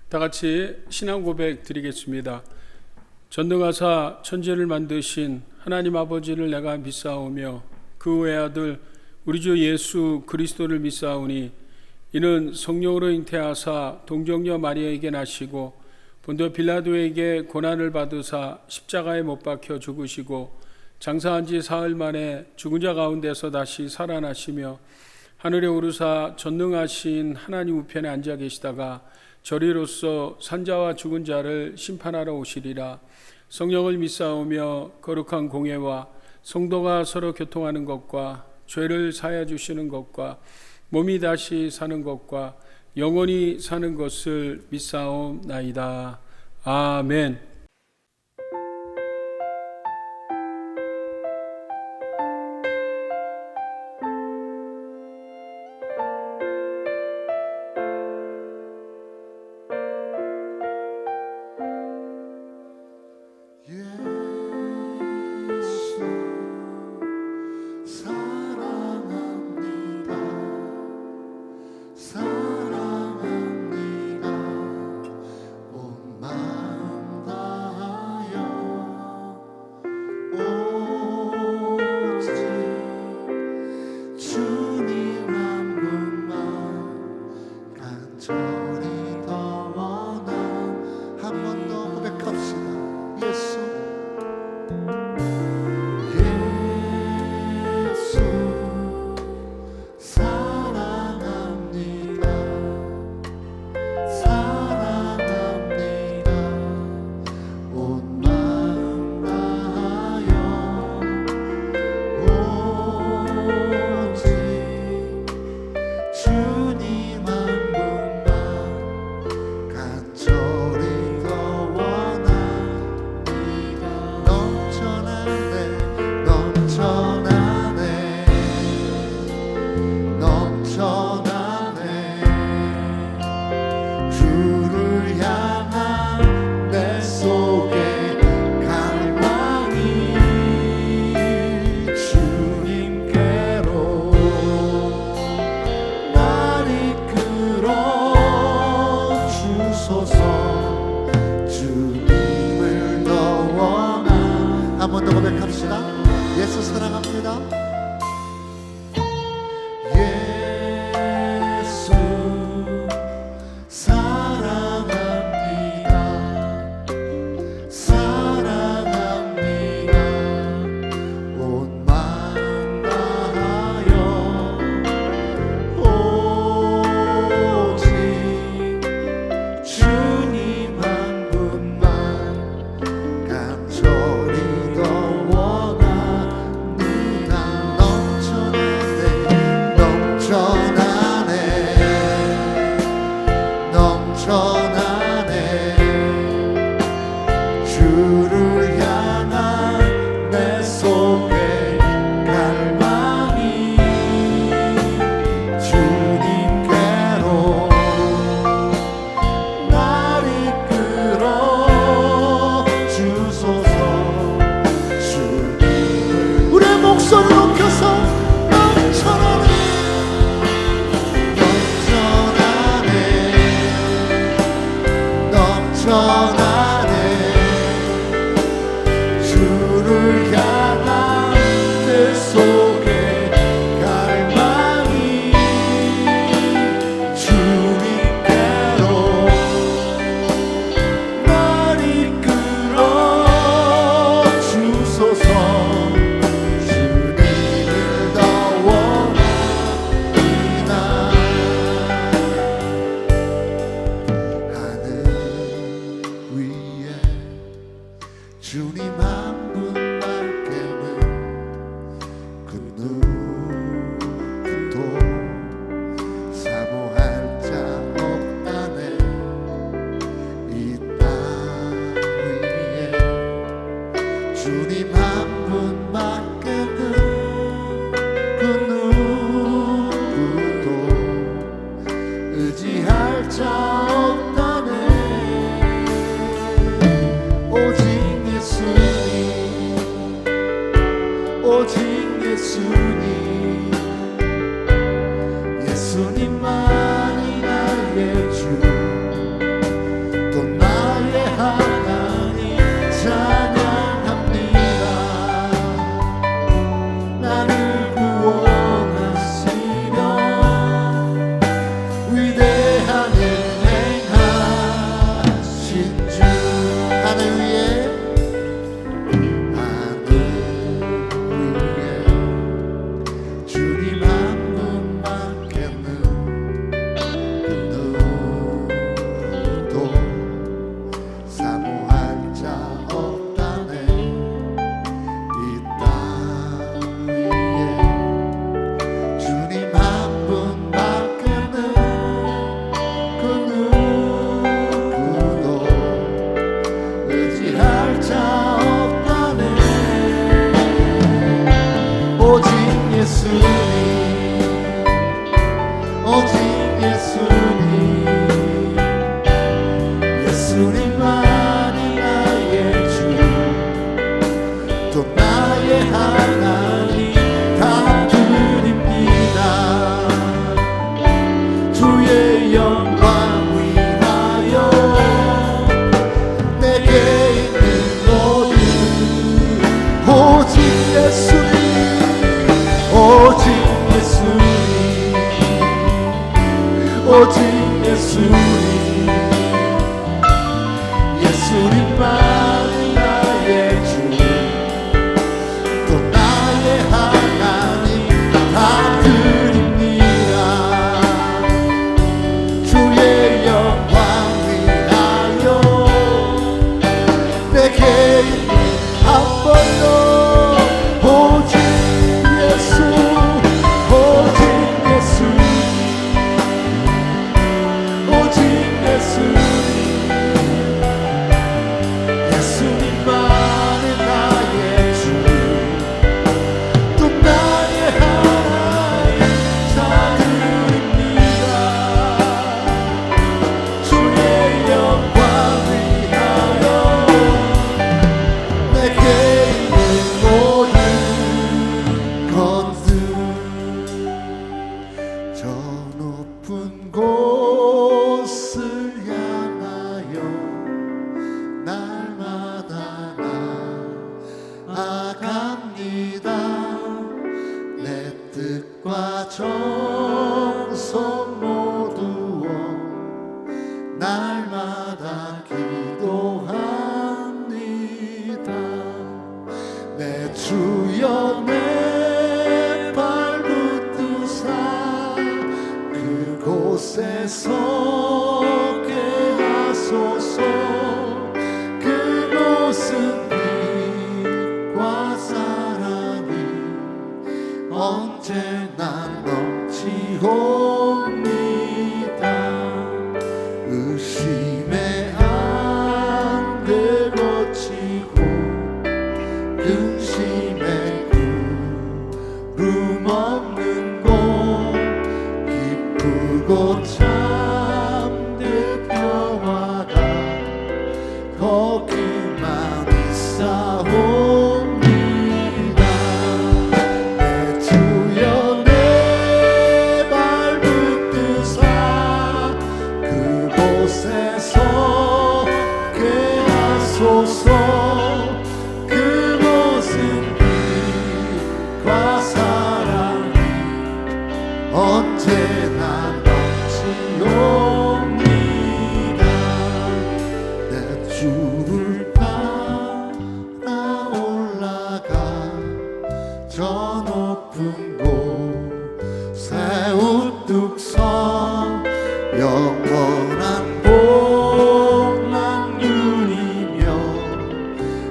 다 같이 신앙 고백 드리겠습니다. 전능하사 천지를 만드신 하나님 아버지를 내가 믿사오며 그 외아들 우리 주 예수 그리스도를 믿사오니 이는 성령으로 잉태하사 동정녀 마리아에게 나시고 본도 빌라도에게 고난을 받으사 십자가에 못 박혀 죽으시고 장사한 지 사흘 만에 죽은 자 가운데서 다시 살아나시며 하늘에 오르사 전능하신 하나님 우편에 앉아 계시다가 저리로서 산자와 죽은 자를 심판하러 오시리라. 성령을 믿사오며 거룩한 공예와 성도가 서로 교통하는 것과 죄를 사하여 주시는 것과 몸이 다시 사는 것과 영원히 사는 것을 믿사옵나이다. 아멘. 예수 사랑합니다. 예수 사랑합니다. 사랑합니다. 온 마음 다하여 오직 주님 한 분만 간절히 주를 향한 내 속에 갈망이 주님께로 날 이끌어 주소서. 주님을 우리의 목소리 높여서 넘쳐나네 예수님만이 나의 주 또 나의 하나님 다 드립니다. 주의 영광 위하여 내게 한 번도 오직 예수 오직 예수 오직 예수 예수님만이 나의 주 또 나의 하나님 다 드립니다. 주의 영광 위하여 내게 있는 모든 것들 저 높은 곳을 향하여 날마다 나아갑니다. 내 뜻과 정성 모두어 날마다 기도합니다. 내 주여 내 발 붙드사 그곳에 서게 하소서. 그곳은 빛과 사랑이 언제나 넘치옵니다. 의심의 안개 거치고 근심의 구름 없는 곳 기쁘고 참된 평화가 거기만 있사옵니다. 내 주여 내 발 붙드사 그곳에 서게 하소서. 그곳은 빛과 사랑이 언제나 넘치옵니다. 내 주를 따라 올라가 저 높은 곳 세우뚝 서 영원한 복만 누리며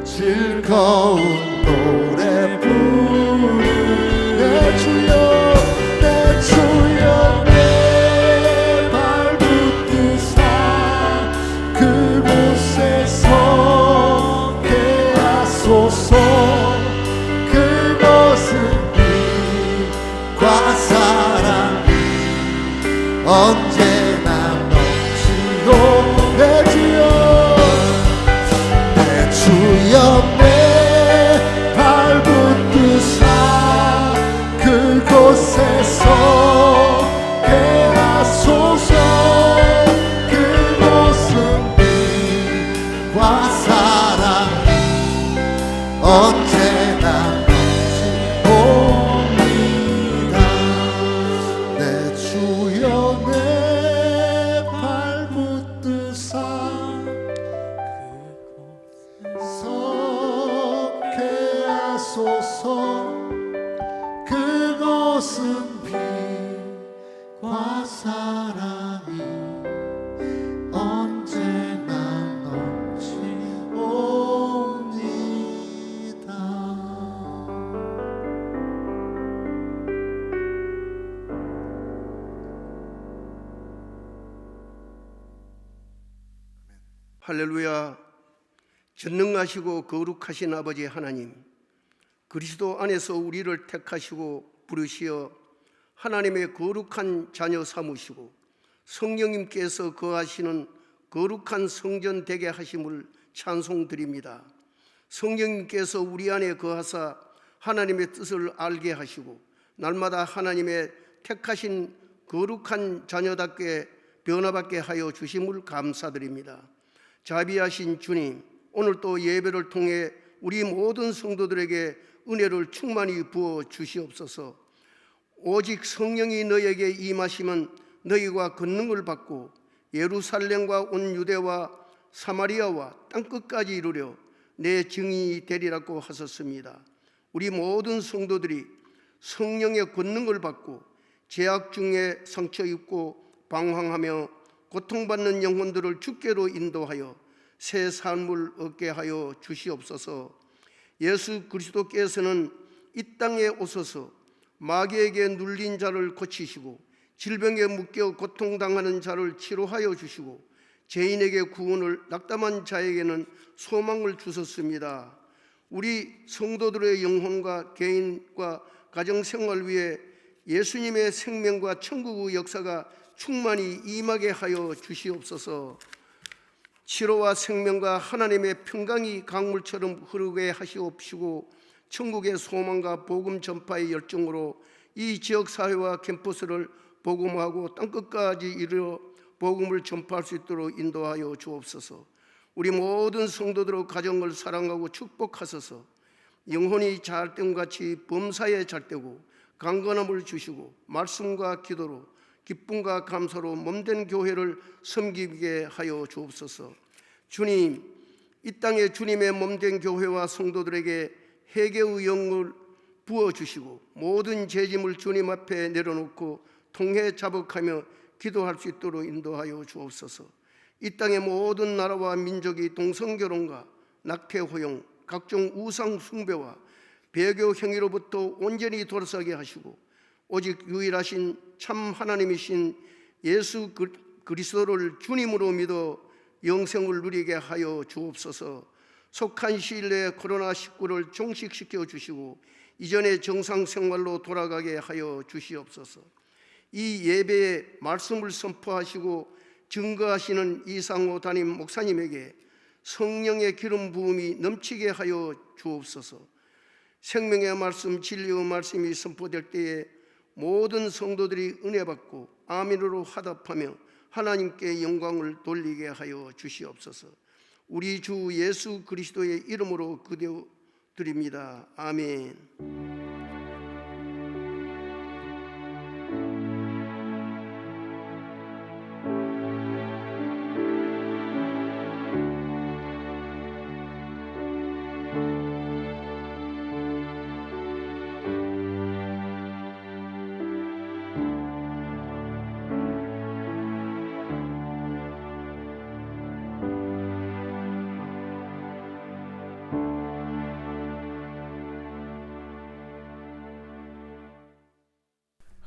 즐거운 노래 부르. 내 주여 내 주여 내 발 붙드사 그곳에 서게 하소서. 그곳은 빛과 사랑이 언제나 넘치고. 내 주여 내 주여 내 발 붙드사 그곳에 서게 하소서. 그곳은 빛과 사랑이 언제나 넘치옵니다. 내 주여 내 발 붙드사 서게 하소서. 그곳은 빛과 사랑이 언제나 넘치옵니다. 할렐루야. 전능하시고 거룩하신 아버지 하나님, 그리스도 안에서 우리를 택하시고 부르시어 하나님의 거룩한 자녀 삼으시고 성령님께서 거하시는 거룩한 성전 되게 하심을 찬송드립니다. 성령님께서 우리 안에 거하사 하나님의 뜻을 알게 하시고 날마다 하나님의 택하신 거룩한 자녀답게 변화받게 하여 주심을 감사드립니다. 자비하신 주님, 오늘 또 예배를 통해 우리 모든 성도들에게 은혜를 충만히 부어 주시옵소서. 오직 성령이 너에게 임하시면 너희가 권능을 받고 예루살렘과 온 유대와 사마리아와 땅끝까지 이르려 내 증인이 되리라고 하셨습니다. 우리 모든 성도들이 성령의 권능을 받고 죄악 중에 상처 입고 방황하며 고통받는 영혼들을 주께로 인도하여 새 삶을 얻게 하여 주시옵소서. 예수 그리스도께서는 이 땅에 오셔서 마귀에게 눌린 자를 고치시고 질병에 묶여 고통당하는 자를 치료하여 주시고 죄인에게 구원을, 낙담한 자에게는 소망을 주셨습니다. 우리 성도들의 영혼과 개인과 가정생활 위에 예수님의 생명과 천국의 역사가 충만히 임하게 하여 주시옵소서. 치료와 생명과 하나님의 평강이 강물처럼 흐르게 하시옵시고 천국의 소망과 복음 전파의 열정으로 이 지역사회와 캠퍼스를 복음하고 땅끝까지 이르러 복음을 전파할 수 있도록 인도하여 주옵소서. 우리 모든 성도들의 가정을 사랑하고 축복하소서. 영혼이 잘됨같이 범사에 잘되고 강건함을 주시고 말씀과 기도로 기쁨과 감사로 몸된 교회를 섬기게 하여 주옵소서. 주님, 이 땅에 주님의 몸된 교회와 성도들에게 회개의 영을 부어주시고 모든 죄짐을 주님 앞에 내려놓고 통해 자복하며 기도할 수 있도록 인도하여 주옵소서. 이 땅의 모든 나라와 민족이 동성결혼과 낙태호용, 각종 우상 숭배와 배교 행위로부터 온전히 돌아서게 하시고 오직 유일하신 참 하나님이신 예수 그리스도를 주님으로 믿어 영생을 누리게 하여 주옵소서. 속한 시일 내에 코로나19를 종식시켜 주시고 이전의 정상 생활로 돌아가게 하여 주시옵소서. 이 예배에 말씀을 선포하시고 증거하시는 이상호 담임 목사님에게 성령의 기름 부음이 넘치게 하여 주옵소서. 생명의 말씀, 진리의 말씀이 선포될 때에 모든 성도들이 은혜 받고 아멘으로 화답하며 하나님께 영광을 돌리게 하여 주시옵소서. 우리 주 예수 그리스도의 이름으로 기도드립니다. 아멘.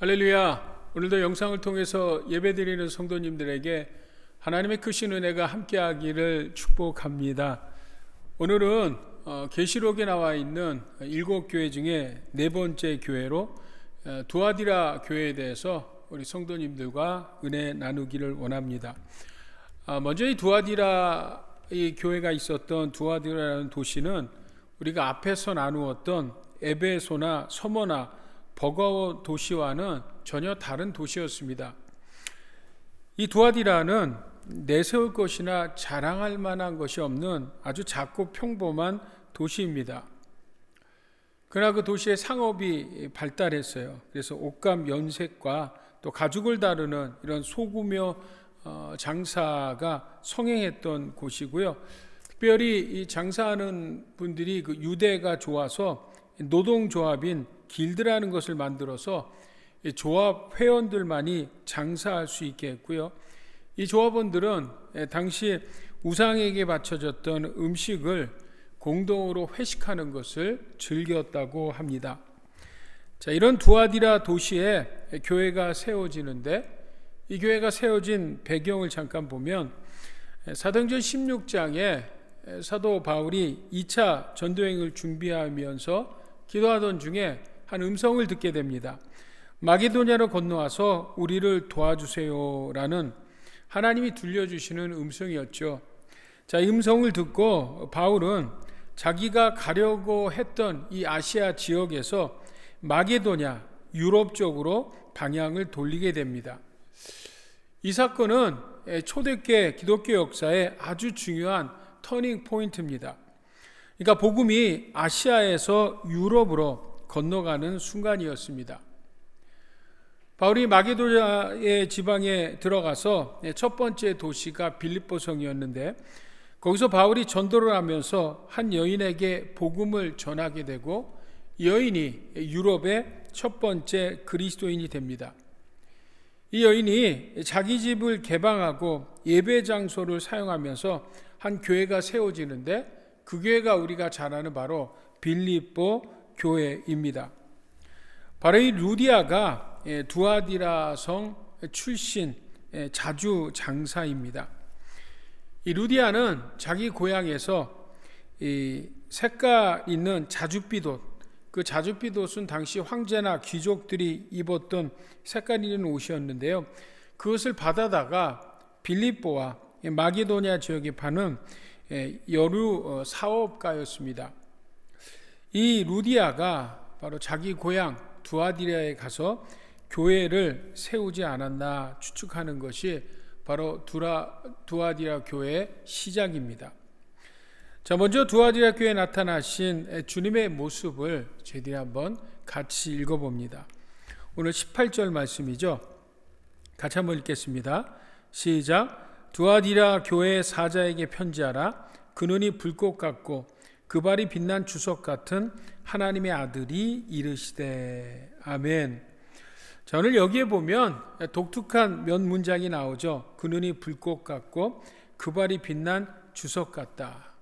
할렐루야. 오늘도 영상을 통해서 예배드리는 성도님들에게 하나님의 크신 은혜가 함께하기를 축복합니다. 오늘은 계시록에 나와 있는 7교회 중에 4번째 교회로 두아디라 교회에 대해서 우리 성도님들과 은혜 나누기를 원합니다. 먼저 이 두아디라 이 교회가 있었던 두아디라라는 도시는 우리가 앞에서 나누었던 에베소나 서머나 버가워 도시와는 전혀 다른 도시였습니다. 이 두아디라는 내세울 것이나 자랑할 만한 것이 없는 아주 작고 평범한 도시입니다. 그러나 그 도시의 상업이 발달했어요. 그래서 옷감 연색과 또 가죽을 다루는 이런 소구며 장사가 성행했던 곳이고요. 특별히 이 장사하는 분들이 그 유대가 좋아서 노동조합인 길드라는 것을 만들어서 조합 회원들만이 장사할 수 있게 했고요. 이 조합원들은 당시 우상에게 바쳐졌던 음식을 공동으로 회식하는 것을 즐겼다고 합니다. 자, 이런 두아디라 도시에 교회가 세워지는데 이 교회가 세워진 배경을 잠깐 보면 사도행전 16장에 사도 바울이 2차 전도행을 준비하면서 기도하던 중에 한 음성을 듣게 됩니다. 마게도냐로 건너와서 우리를 도와주세요라는 하나님이 들려주시는 음성이었죠. 자, 이 음성을 듣고 바울은 자기가 가려고 했던 이 아시아 지역에서 마게도냐, 유럽 쪽으로 방향을 돌리게 됩니다. 이 사건은 초대교회 기독교 역사의 아주 중요한 터닝 포인트입니다. 그러니까 복음이 아시아에서 유럽으로 건너가는 순간이었습니다. 바울이 마게도냐의 지방에 들어가서 첫 번째 도시가 빌립보성이었는데, 거기서 바울이 전도를 하면서 한 여인에게 복음을 전하게 되고, 이 여인이 유럽의 첫 번째 그리스도인이 됩니다. 이 여인이 자기 집을 개방하고 예배 장소를 사용하면서 한 교회가 세워지는데, 그 교회가 우리가 잘 아는 바로 빌립보 교회입니다. 바로 이 루디아가 두아디라 성 출신 자주 장사입니다. 이 루디아는 자기 고향에서 이 색깔 있는 자줏빛옷, 그 자줏빛옷은 당시 황제나 귀족들이 입었던 색깔 있는 옷이었는데요, 그것을 받아다가 빌립보와 마게도냐 지역에 파는 여류 사업가였습니다. 이 루디아가 바로 자기 고향 두아디라에 가서 교회를 세우지 않았나 추측하는 것이 바로 두아디라 교회의 시작입니다. 자, 먼저 두아디라 교회에 나타나신 주님의 모습을 저희들이 한번 같이 읽어봅니다. 오늘 18절 말씀이죠. 같이 한번 읽겠습니다. 시작. 두아디라 교회의 사자에게 편지하라. 그 눈이 불꽃 같고 그 발이 빛난 주석 같은 하나님의 아들이 이르시되. 아멘. 자, 오늘 여기에 보면 독특한 몇 문장이 나오죠. 그 눈이 불꽃 같고 그 발이 빛난 주석 같다.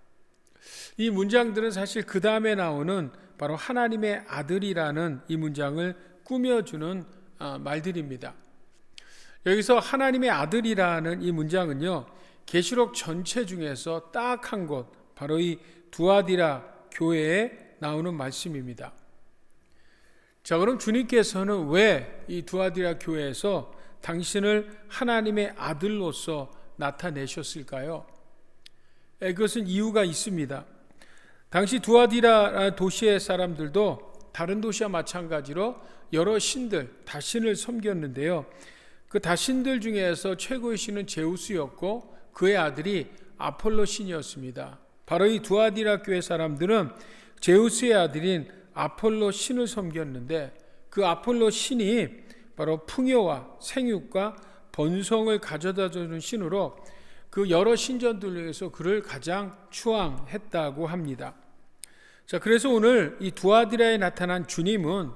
이 문장들은 사실 그 다음에 나오는 바로 하나님의 아들이라는 이 문장을 꾸며주는 말들입니다. 여기서 하나님의 아들이라는 이 문장은요, 계시록 전체 중에서 딱 한 곳, 바로 이 두아디라 교회에 나오는 말씀입니다. 자, 그럼 주님께서는 왜 이 두아디라 교회에서 당신을 하나님의 아들로서 나타내셨을까요? 그것은 이유가 있습니다. 당시 두아디라 도시의 사람들도 다른 도시와 마찬가지로 여러 신들, 다신을 섬겼는데요, 그 다신들 중에서 최고의 신은 제우스였고 그의 아들이 아폴로 신이었습니다. 바로 이 두아디라 교회 사람들은 제우스의 아들인 아폴로 신을 섬겼는데, 그 아폴로 신이 바로 풍요와 생육과 번성을 가져다주는 신으로 그 여러 신전들 중에서 그를 가장 추앙했다고 합니다. 자, 그래서 오늘 이 두아디라에 나타난 주님은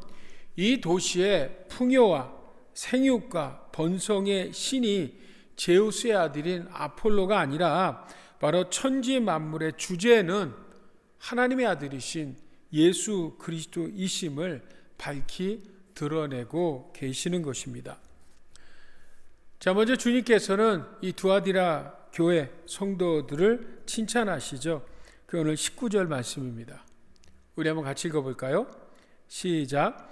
이 도시의 풍요와 생육과 번성의 신이 제우스의 아들인 아폴로가 아니라 바로 천지 만물의 주제는 하나님의 아들이신 예수 그리스도이심을 밝히 드러내고 계시는 것입니다. 자, 먼저 주님께서는 이 두아디라 교회 성도들을 칭찬하시죠. 그 오늘 19절 말씀입니다. 우리 한번 같이 읽어볼까요? 시작.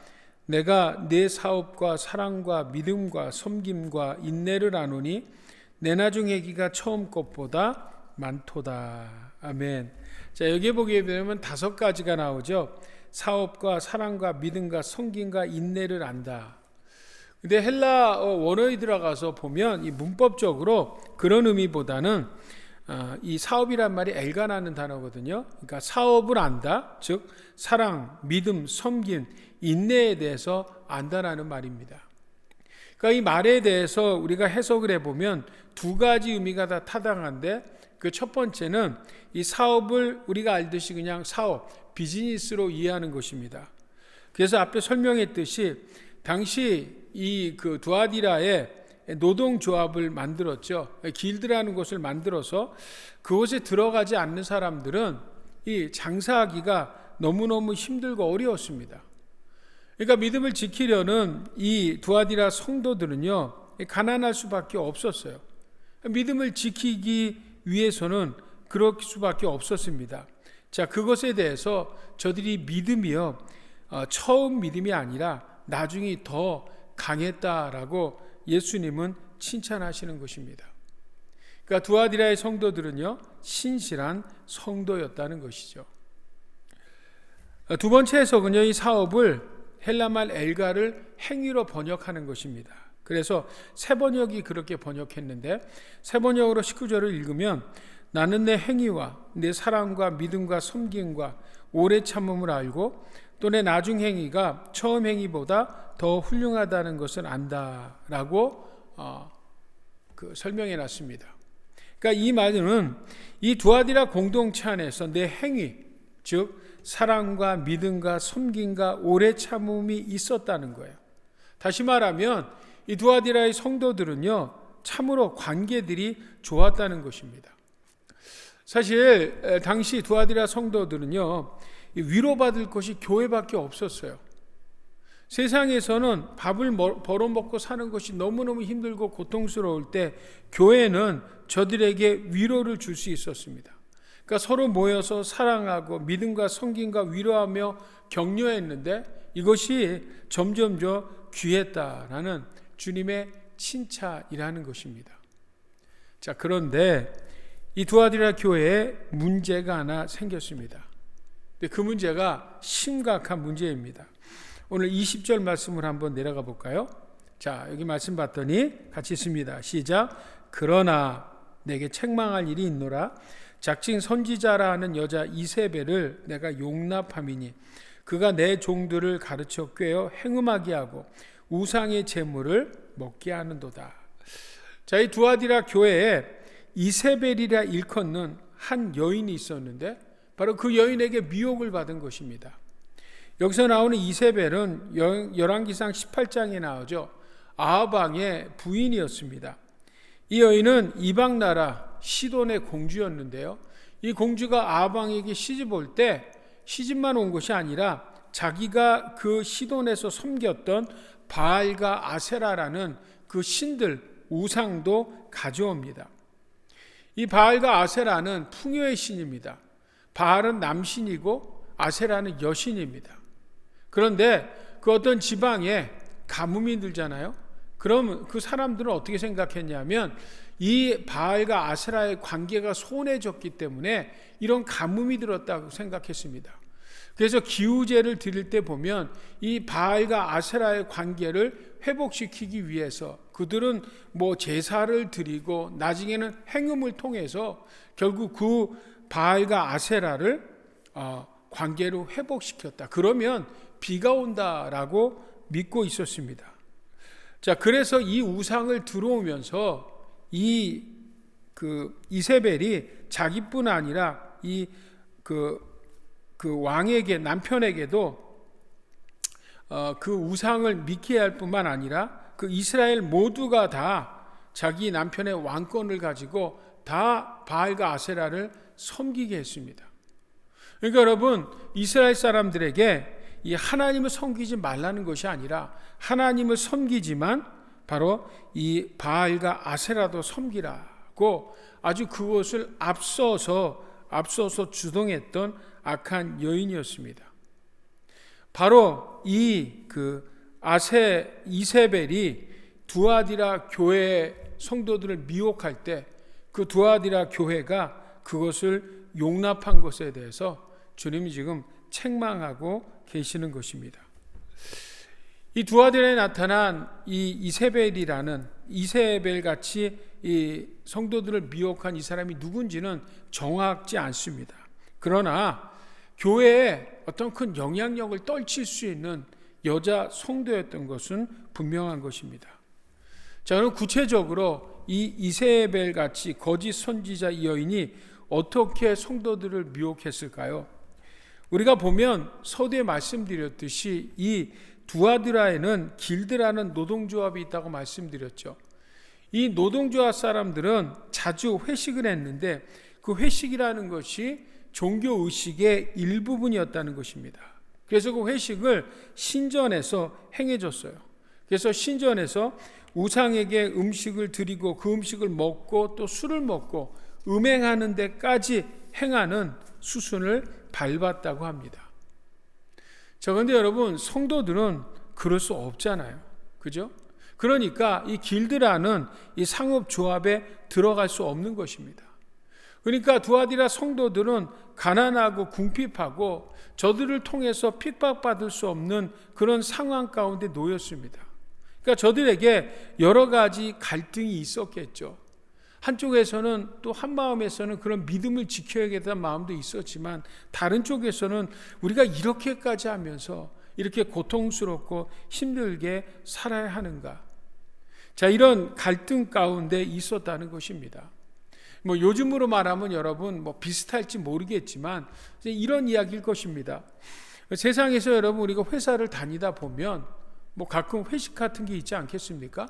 내가 내 사업과 사랑과 믿음과 섬김과 인내를 아노니 내 나중 얘기가 처음 것보다 많도다. 아멘. 자, 여기에 보게 되면 5가지가 나오죠. 사업과 사랑과 믿음과 섬김과 인내를 안다. 근데 헬라 원어에 들어가서 보면 이 문법적으로 그런 의미보다는 이 사업이란 말이 엘가라는 단어거든요. 그러니까 사업을 안다, 즉 사랑, 믿음, 섬김, 인내에 대해서 안다라는 말입니다. 그러니까 이 말에 대해서 우리가 해석을 해보면 2가지 의미가 다 타당한데, 그 첫 번째는 이 사업을 우리가 알듯이 그냥 사업, 비즈니스로 이해하는 것입니다. 그래서 앞에 설명했듯이 당시 이 그 두아디라에 노동조합을 만들었죠. 길드라는 곳을 만들어서 그곳에 들어가지 않는 사람들은 이 장사하기가 너무너무 힘들고 어려웠습니다. 그러니까 믿음을 지키려는 이 두아디라 성도들은요, 가난할 수밖에 없었어요. 믿음을 지키기 위해서는 그럴 수밖에 없었습니다. 자, 그것에 대해서 저들이 믿음이요, 처음 믿음이 아니라 나중에 더 강했다라고 예수님은 칭찬하시는 것입니다. 그러니까 두아디라의 성도들은요, 신실한 성도였다는 것이죠. 두 번째 해석은요, 이 사업을 헬라말 엘가를 행위로 번역하는 것입니다. 그래서 세번역이 그렇게 번역했는데, 세번역으로 19절을 읽으면 나는 내 행위와 내 사랑과 믿음과 섬김과 오래 참음을 알고 또 내 나중 행위가 처음 행위보다 더 훌륭하다는 것을 안다라고 설명해 놨습니다. 그러니까 이 말은 이 두아디라 공동체 안에서 내 행위, 즉 사랑과 믿음과 섬김과 오래 참음이 있었다는 거예요. 다시 말하면 이 두아디라의 성도들은요, 참으로 관계들이 좋았다는 것입니다. 사실 당시 두아디라 성도들은요, 위로받을 것이 교회밖에 없었어요. 세상에서는 밥을 벌어먹고 사는 것이 너무너무 힘들고 고통스러울 때 교회는 저들에게 위로를 줄 수 있었습니다. 그러니까 서로 모여서 사랑하고 믿음과 섬김과 위로하며 격려했는데 이것이 점점 더 귀했다라는 주님의 칭찬이라는 것입니다. 자, 그런데 이 두아디라 교회에 문제가 하나 생겼습니다. 근데 그 문제가 심각한 문제입니다. 오늘 20절 말씀을 한번 내려가 볼까요? 자, 여기 말씀 봤더니 같이 있습니다. 시작. 그러나 내게 책망할 일이 있노라. 작칭 선지자라 하는 여자 이세벨을 내가 용납함이니 그가 내 종들을 가르쳐 꿰어 행음하게 하고 우상의 제물을 먹게 하는도다. 자, 이 두아디라 교회에 이세벨이라 일컫는 한 여인이 있었는데 바로 그 여인에게 미혹을 받은 것입니다. 여기서 나오는 이세벨은 열왕기상 18장에 나오죠. 아합 왕의 부인이었습니다. 이 여인은 이방 나라 시돈의 공주였는데요. 이 공주가 아합 왕에게 시집 올 때 시집만 온 것이 아니라 자기가 그 시돈에서 섬겼던 바알과 아세라라는 그 신들 우상도 가져옵니다. 이 바알과 아세라는 풍요의 신입니다. 바알은 남신이고 아세라는 여신입니다. 그런데 그 어떤 지방에 가뭄이 들잖아요. 그럼 그 사람들은 어떻게 생각했냐면 이 바알과 아세라의 관계가 소원해졌기 때문에 이런 가뭄이 들었다고 생각했습니다. 그래서 기우제를 드릴 때 보면 이 바알과 아세라의 관계를 회복시키기 위해서 그들은 제사를 드리고 나중에는 행음을 통해서 결국 그 바알과 아세라를 관계로 회복시켰다. 그러면 비가 온다라고 믿고 있었습니다. 자, 그래서 이 우상을 들어오면서 이세벨이 자기뿐 아니라 그 왕에게 남편에게도 그 우상을 믿게 할 뿐만 아니라 그 이스라엘 모두가 다 자기 남편의 왕권을 가지고 다 바알과 아세라를 섬기게 했습니다. 그러니까 여러분, 이스라엘 사람들에게 이 하나님을 섬기지 말라는 것이 아니라 하나님을 섬기지만 바로 이 바알과 아세라도 섬기라고 아주 그것을 앞서서 주동했던 악한 여인이었습니다. 바로 이세벨이 두아디라 교회 성도들을 미혹할 때 그 두아디라 교회가 그것을 용납한 것에 대해서 주님이 지금 책망하고 계시는 것입니다. 이 두아디라에 나타난 이 이세벨이라는 이세벨같이 이 성도들을 미혹한 이 사람이 누군지는 정확지 않습니다. 그러나 교회에 어떤 큰 영향력을 떨칠 수 있는 여자 성도였던 것은 분명한 것입니다. 자, 그럼 구체적으로 이 이세벨같이 거짓 선지자 이 여인이 어떻게 성도들을 미혹했을까요? 우리가 보면 서두에 말씀드렸듯이 이 두아디라에는 길드라는 노동조합이 있다고 말씀드렸죠. 이 노동조합 사람들은 자주 회식을 했는데 그 회식이라는 것이 종교의식의 일부분이었다는 것입니다. 그래서 그 회식을 신전에서 행해줬어요. 그래서 신전에서 우상에게 음식을 드리고 그 음식을 먹고 또 술을 먹고 음행하는 데까지 행하는 수순을 밟았다고 합니다. 자, 그런데 여러분, 성도들은 그럴 수 없잖아요. 그죠? 그러니까 이 길드라는 이 상업조합에 들어갈 수 없는 것입니다. 그러니까 두아디라 성도들은 가난하고 궁핍하고 저들을 통해서 핍박받을 수 없는 그런 상황 가운데 놓였습니다. 그러니까 저들에게 여러 가지 갈등이 있었겠죠. 한쪽에서는 또 한마음에서는 그런 믿음을 지켜야겠다는 마음도 있었지만 다른 쪽에서는 우리가 이렇게까지 하면서 이렇게 고통스럽고 힘들게 살아야 하는가? 자, 이런 갈등 가운데 있었다는 것입니다. 요즘으로 말하면 여러분 비슷할지 모르겠지만 이런 이야기일 것입니다. 세상에서 여러분 우리가 회사를 다니다 보면 가끔 회식 같은 게 있지 않겠습니까?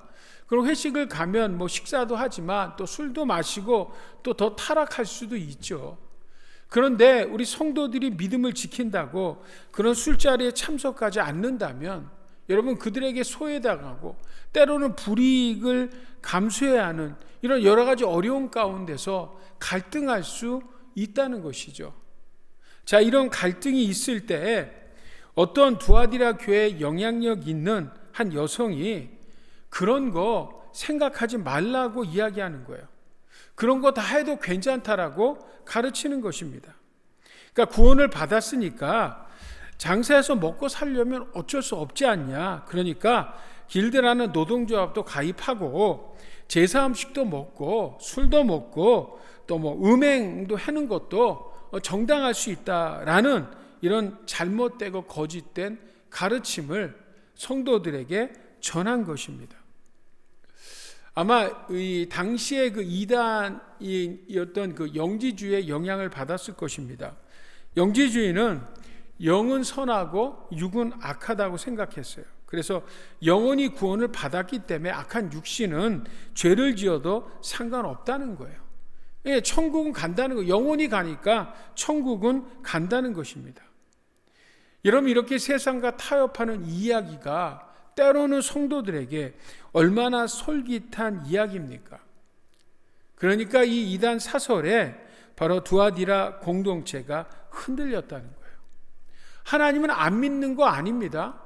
그럼 회식을 가면 식사도 하지만 또 술도 마시고 또 더 타락할 수도 있죠. 그런데 우리 성도들이 믿음을 지킨다고 그런 술자리에 참석하지 않는다면 여러분 그들에게 소외당하고 때로는 불이익을 감수해야 하는 이런 여러 가지 어려운 가운데서 갈등할 수 있다는 것이죠. 자, 이런 갈등이 있을 때 어떤 두아디라 교회에 영향력 있는 한 여성이 그런 거 생각하지 말라고 이야기하는 거예요. 그런 거 다 해도 괜찮다라고 가르치는 것입니다. 그러니까 구원을 받았으니까 장사해서 먹고 살려면 어쩔 수 없지 않냐. 그러니까 길드라는 노동조합도 가입하고 제사 음식도 먹고 술도 먹고 또 음행도 하는 것도 정당할 수 있다라는 이런 잘못되고 거짓된 가르침을 성도들에게 전한 것입니다. 아마 이 당시에 그 이단이었던 그 영지주의의 영향을 받았을 것입니다. 영지주의는 영은 선하고 육은 악하다고 생각했어요. 그래서 영혼이 구원을 받았기 때문에 악한 육신은 죄를 지어도 상관없다는 거예요. 예, 천국은 간다는 거예요. 영혼이 가니까 천국은 간다는 것입니다. 여러분, 이렇게 세상과 타협하는 이야기가 때로는 성도들에게 얼마나 솔깃한 이야기입니까? 그러니까 이 이단 사설에 바로 두아디라 공동체가 흔들렸다는 거예요. 하나님은 안 믿는 거 아닙니다.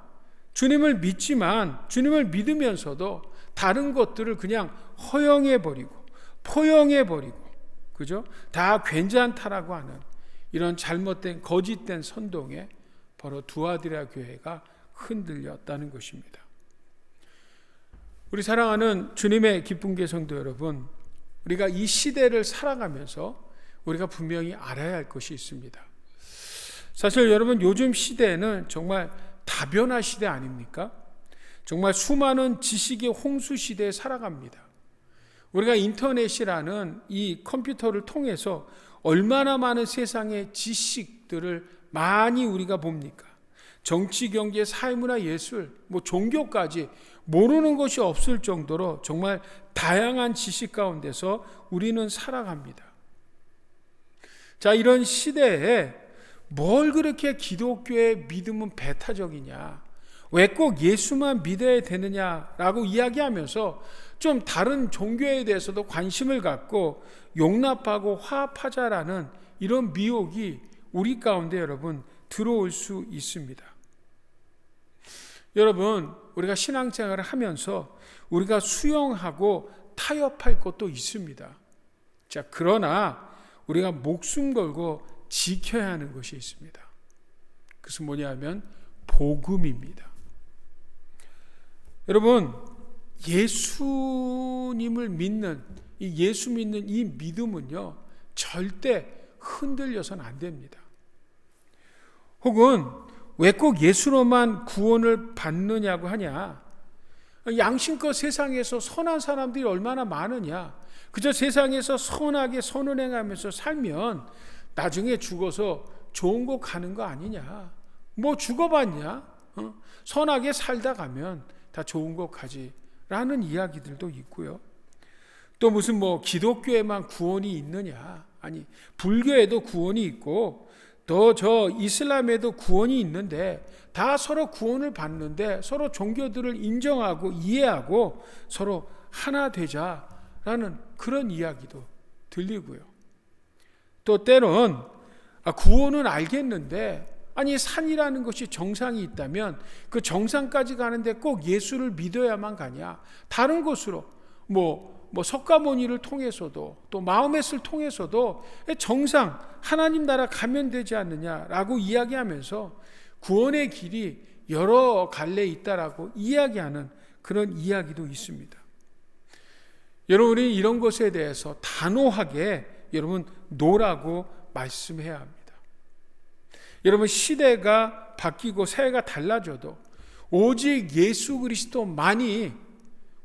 주님을 믿지만 주님을 믿으면서도 다른 것들을 그냥 허용해버리고 포용해버리고 그죠? 다 괜찮다라고 하는 이런 잘못된 거짓된 선동에 바로 두아디라 교회가 흔들렸다는 것입니다. 우리 사랑하는 주님의 기쁜 계성도 여러분, 우리가 이 시대를 살아가면서 우리가 분명히 알아야 할 것이 있습니다. 사실 여러분, 요즘 시대는 정말 다변화 시대 아닙니까? 정말 수많은 지식의 홍수 시대에 살아갑니다. 우리가 인터넷이라는 이 컴퓨터를 통해서 얼마나 많은 세상의 지식들을 많이 우리가 봅니까? 정치, 경제, 사회문화, 예술, 종교까지 모르는 것이 없을 정도로 정말 다양한 지식 가운데서 우리는 살아갑니다. 자, 이런 시대에 뭘 그렇게 기독교의 믿음은 배타적이냐? 왜 꼭 예수만 믿어야 되느냐라고 이야기하면서 좀 다른 종교에 대해서도 관심을 갖고 용납하고 화합하자라는 이런 미혹이 우리 가운데 여러분 들어올 수 있습니다. 여러분, 우리가 신앙생활을 하면서 우리가 수용하고 타협할 것도 있습니다. 자, 그러나 우리가 목숨 걸고 지켜야 하는 것이 있습니다. 그것은 뭐냐면 복음입니다. 여러분, 예수님을 믿는 예수 믿는 이 믿음은요 절대 흔들려서는 안 됩니다. 혹은 왜 꼭 예수로만 구원을 받느냐고 하냐? 양심껏 세상에서 선한 사람들이 얼마나 많으냐? 그저 세상에서 선하게 선운행하면서 살면 나중에 죽어서 좋은 곳 가는 거 아니냐? 죽어봤냐? 선하게 살다 가면 다 좋은 곳 가지 라는 이야기들도 있고요. 또 무슨 기독교에만 구원이 있느냐? 아니, 불교에도 구원이 있고 또 저 이슬람에도 구원이 있는데 다 서로 구원을 받는데 서로 종교들을 인정하고 이해하고 서로 하나 되자라는 그런 이야기도 들리고요. 또 때론 구원은 알겠는데 아니, 산이라는 것이 정상이 있다면 그 정상까지 가는데 꼭 예수를 믿어야만 가냐? 다른 곳으로 석가모니를 통해서도 또 마호멧을 통해서도 정상 하나님 나라 가면 되지 않느냐라고 이야기하면서 구원의 길이 여러 갈래 있다라고 이야기하는 그런 이야기도 있습니다. 여러분이 이런 것에 대해서 단호하게 여러분 노라고 말씀해야 합니다. 여러분 시대가 바뀌고 새해가 달라져도 오직 예수 그리스도만이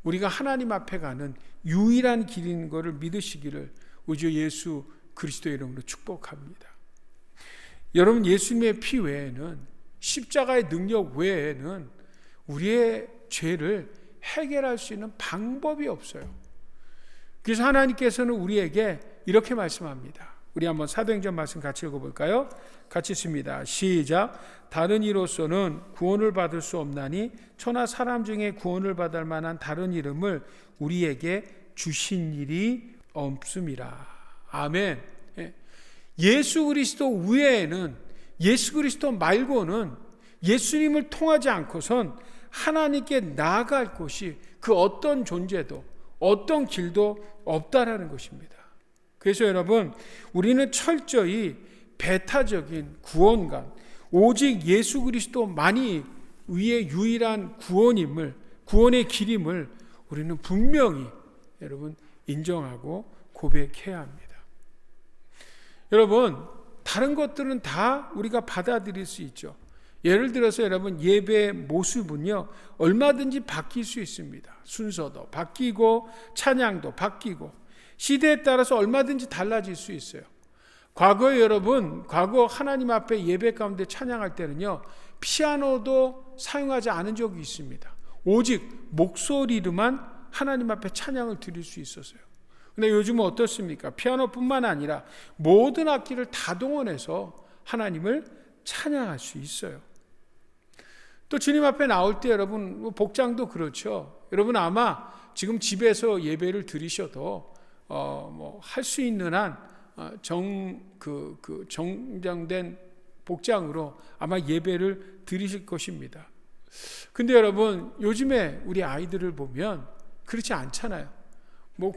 우리가 하나님 앞에 가는 유일한 길인 것을 믿으시기를 우리 주 예수 그리스도의 이름으로 축복합니다. 여러분 예수님의 피 외에는 십자가의 능력 외에는 우리의 죄를 해결할 수 있는 방법이 없어요. 그래서 하나님께서는 우리에게 이렇게 말씀합니다. 우리 한번 사도행전 말씀 같이 읽어볼까요? 같이 읽습니다. 시작. 다른 이로서는 구원을 받을 수 없나니 천하 사람 중에 구원을 받을 만한 다른 이름을 우리에게 주신 일이 없음이라. 아멘. 예수 그리스도 외에는, 예수 그리스도 말고는 예수님을 통하지 않고선 하나님께 나아갈 곳이 그 어떤 존재도 어떤 길도 없다라는 것입니다. 그래서 여러분 우리는 철저히 배타적인 구원관, 오직 예수 그리스도만이 위의 유일한 구원임을, 구원의 길임을 우리는 분명히 여러분 인정하고 고백해야 합니다. 여러분 다른 것들은 다 우리가 받아들일 수 있죠. 예를 들어서 여러분 예배의 모습은요 얼마든지 바뀔 수 있습니다. 순서도 바뀌고 찬양도 바뀌고 시대에 따라서 얼마든지 달라질 수 있어요. 과거에 여러분, 과거 하나님 앞에 예배 가운데 찬양할 때는요 피아노도 사용하지 않은 적이 있습니다. 오직 목소리로만 하나님 앞에 찬양을 드릴 수 있었어요. 근데 요즘은 어떻습니까? 피아노뿐만 아니라 모든 악기를 다 동원해서 하나님을 찬양할 수 있어요. 또 주님 앞에 나올 때 여러분 복장도 그렇죠. 여러분 아마 지금 집에서 예배를 드리셔도 할 수 있는 한 정장된 복장으로 아마 예배를 드리실 것입니다. 근데 여러분 요즘에 우리 아이들을 보면 그렇지 않잖아요.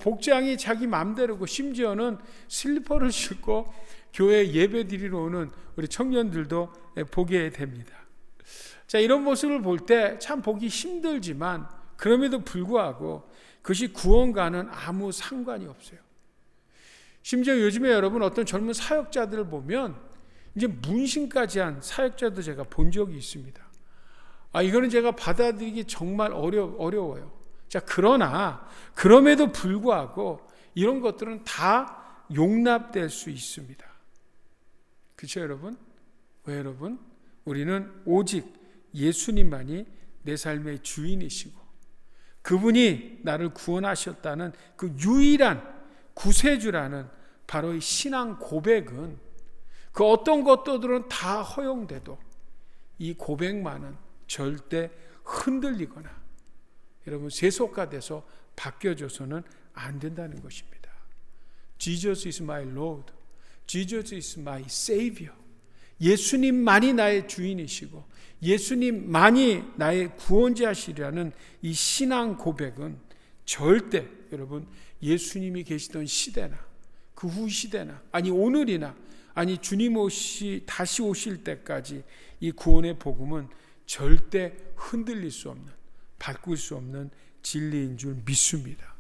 복장이 자기 마음대로고 심지어는 슬리퍼를 신고 교회 예배 드리러 오는 우리 청년들도 보게 됩니다. 자, 이런 모습을 볼 때 참 보기 힘들지만 그럼에도 불구하고 그것이 구원과는 아무 상관이 없어요. 심지어 요즘에 여러분 어떤 젊은 사역자들을 보면 이제 문신까지 한 사역자도 제가 본 적이 있습니다. 이거는 제가 받아들이기 정말 어려워요. 자, 그러나 그럼에도 불구하고 이런 것들은 다 용납될 수 있습니다. 그렇죠, 여러분? 왜 여러분? 우리는 오직 예수님만이 내 삶의 주인이시고 그분이 나를 구원하셨다는 그 유일한 구세주라는 바로 이 신앙 고백은 그 어떤 것들은 다 허용돼도 이 고백만은 절대 흔들리거나 여러분 세속화돼서 바뀌어져서는 안 된다는 것입니다. Jesus is my Lord. Jesus is my Savior. 예수님만이 나의 주인이시고 예수님만이 나의 구원자시라는 이 신앙 고백은 절대 여러분 예수님이 계시던 시대나 그 후 시대나 아니 오늘이나 아니 주님 다시 오실 때까지 이 구원의 복음은 절대 흔들릴 수 없는 바꿀 수 없는 진리인 줄 믿습니다.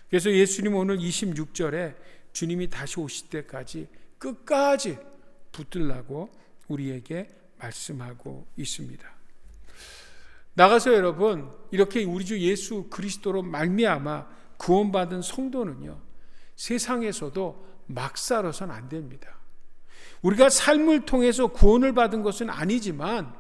그래서 예수님 오늘 26절에 주님이 다시 오실 때까지 끝까지 붙들라고 우리에게 말씀하고 있습니다. 나가서 여러분 이렇게 우리 주 예수 그리스도로 말미암아 구원받은 성도는요 세상에서도 막 살아서는 안 됩니다. 우리가 삶을 통해서 구원을 받은 것은 아니지만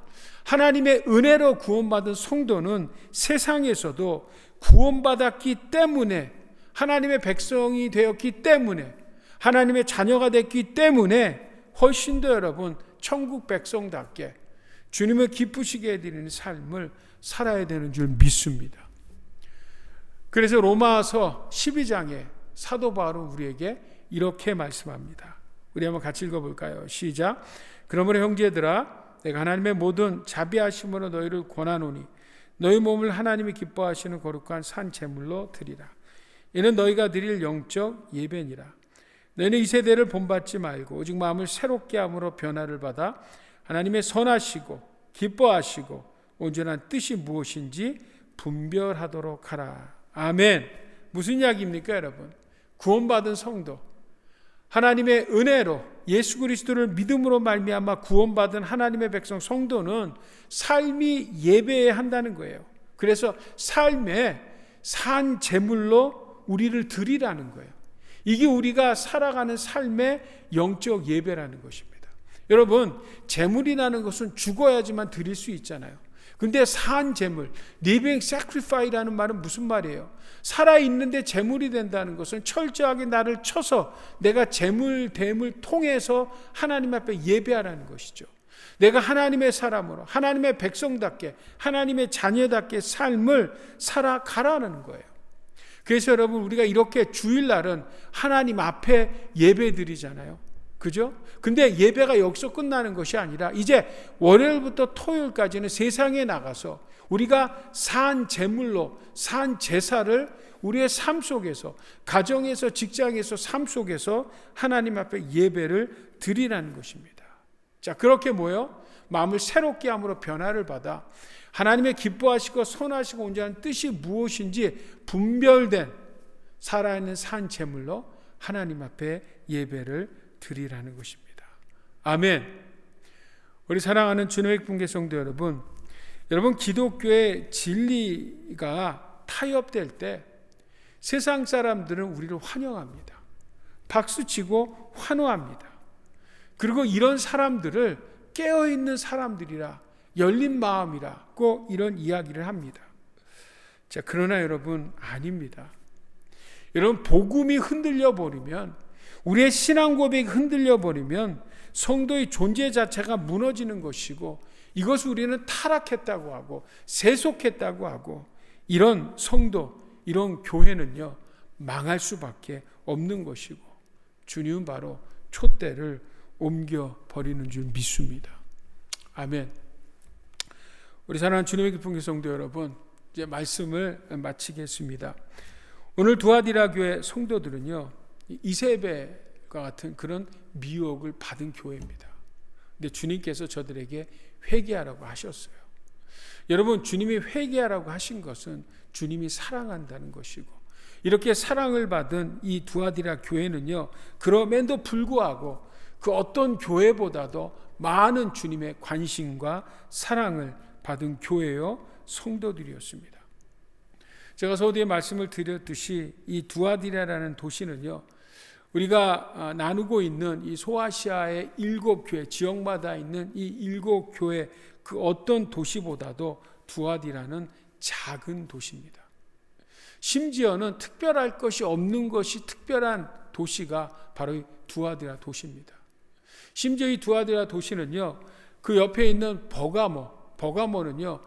하나님의 은혜로 구원받은 성도는 세상에서도 구원받았기 때문에 하나님의 백성이 되었기 때문에 하나님의 자녀가 됐기 때문에 훨씬 더 여러분 천국 백성답게 주님을 기쁘시게 해드리는 삶을 살아야 되는 줄 믿습니다. 그래서 로마서 12장에 사도 바울은 우리에게 이렇게 말씀합니다. 우리 한번 같이 읽어볼까요? 시작. 그러므로 형제들아 내가 하나님의 모든 자비하심으로 너희를 권하노니 너희 몸을 하나님이 기뻐하시는 거룩한 산 제물로 드리라. 이는 너희가 드릴 영적 예배니라. 너희는 이 세대를 본받지 말고 오직 마음을 새롭게 함으로 변화를 받아 하나님의 선하시고 기뻐하시고 온전한 뜻이 무엇인지 분별하도록 하라. 아멘. 무슨 이야기입니까, 여러분? 구원받은 성도, 하나님의 은혜로 예수 그리스도를 믿음으로 말미암아 구원받은 하나님의 백성 성도는 삶이 예배해야 한다는 거예요. 그래서 삶에 산 제물로 우리를 드리라는 거예요. 이게 우리가 살아가는 삶의 영적 예배라는 것입니다. 여러분, 제물이라는 것은 죽어야지만 드릴 수 있잖아요. 근데 산 제물, living sacrifice라는 말은 무슨 말이에요? 살아있는데 제물이 된다는 것은 철저하게 나를 쳐서 내가 제물, 대물 통해서 하나님 앞에 예배하라는 것이죠. 내가 하나님의 사람으로, 하나님의 백성답게, 하나님의 자녀답게 삶을 살아가라는 거예요. 그래서 여러분, 우리가 이렇게 주일날은 하나님 앞에 예배 드리잖아요. 그죠? 근데 예배가 여기서 끝나는 것이 아니라 이제 월요일부터 토요일까지는 세상에 나가서 우리가 산 제물로 산 제사를 우리의 삶 속에서, 가정에서, 직장에서, 삶 속에서 하나님 앞에 예배를 드리라는 것입니다. 자, 그렇게 뭐요? 마음을 새롭게 함으로 변화를 받아 하나님의 기뻐하시고 선하시고 온전한 뜻이 무엇인지 분별된 살아있는 산 제물로 하나님 앞에 예배를 드리라는 것입니다. 아멘. 우리 사랑하는 주님의 분계 성도 여러분, 기독교의 진리가 타협될 때 세상 사람들은 우리를 환영합니다. 박수치고 환호합니다. 그리고 이런 사람들을 깨어있는 사람들이라, 열린 마음이라고 이런 이야기를 합니다. 자, 그러나 여러분, 아닙니다. 여러분, 복음이 흔들려 버리면, 우리의 신앙 고백이 흔들려 버리면 성도의 존재 자체가 무너지는 것이고, 이것을 우리는 타락했다고 하고 세속했다고 하고, 이런 성도, 이런 교회는요 망할 수밖에 없는 것이고, 주님은 바로 촛대를 옮겨 버리는 줄 믿습니다. 아멘. 우리 사랑하는 주님의 기쁜 성도 여러분, 이제 말씀을 마치겠습니다. 오늘 두아디라 교회 성도들은요 이세벨과 같은 그런 미혹을 받은 교회입니다. 근데 주님께서 저들에게 회개하라고 하셨어요. 여러분, 주님이 회개하라고 하신 것은 주님이 사랑한다는 것이고, 이렇게 사랑을 받은 이 두아디라 교회는요 그럼에도 불구하고 그 어떤 교회보다도 많은 주님의 관심과 사랑을 받은 교회요 성도들이었습니다. 제가 서두에 말씀을 드렸듯이 이 두아디라라는 도시는요 우리가 나누고 있는 이 소아시아의 7교회, 지역마다 있는 이 7교회 그 어떤 도시보다도 두아디라는 작은 도시입니다. 심지어는 특별할 것이 없는 것이 특별한 도시가 바로 이 두아디라 도시입니다. 심지어 이 두아디라 도시는요 그 옆에 있는 버가모는요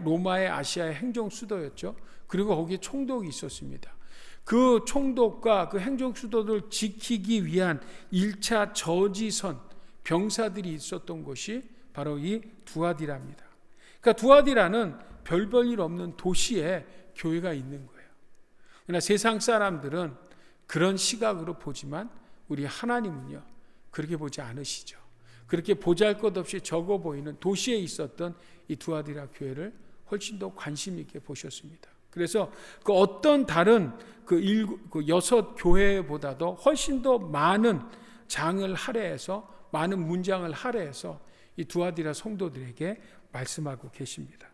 로마의 아시아의 행정 수도였죠. 그리고 거기에 총독이 있었습니다. 그 총독과 그 행정 수도를 지키기 위한 1차 저지선 병사들이 있었던 곳이 바로 이 두아디라입니다. 그러니까 두아디라는 별 일 없는 도시에 교회가 있는 거예요. 그러나 세상 사람들은 그런 시각으로 보지만 우리 하나님은요 그렇게 보지 않으시죠. 그렇게 보잘것없이 적어 보이는 도시에 있었던 이 두아디라 교회를 훨씬 더 관심 있게 보셨습니다. 그래서 그 어떤 다른 그 6교회보다도 훨씬 더 많은 장을 할애해서, 많은 문장을 할애해서 이 두아디라 성도들에게 말씀하고 계십니다.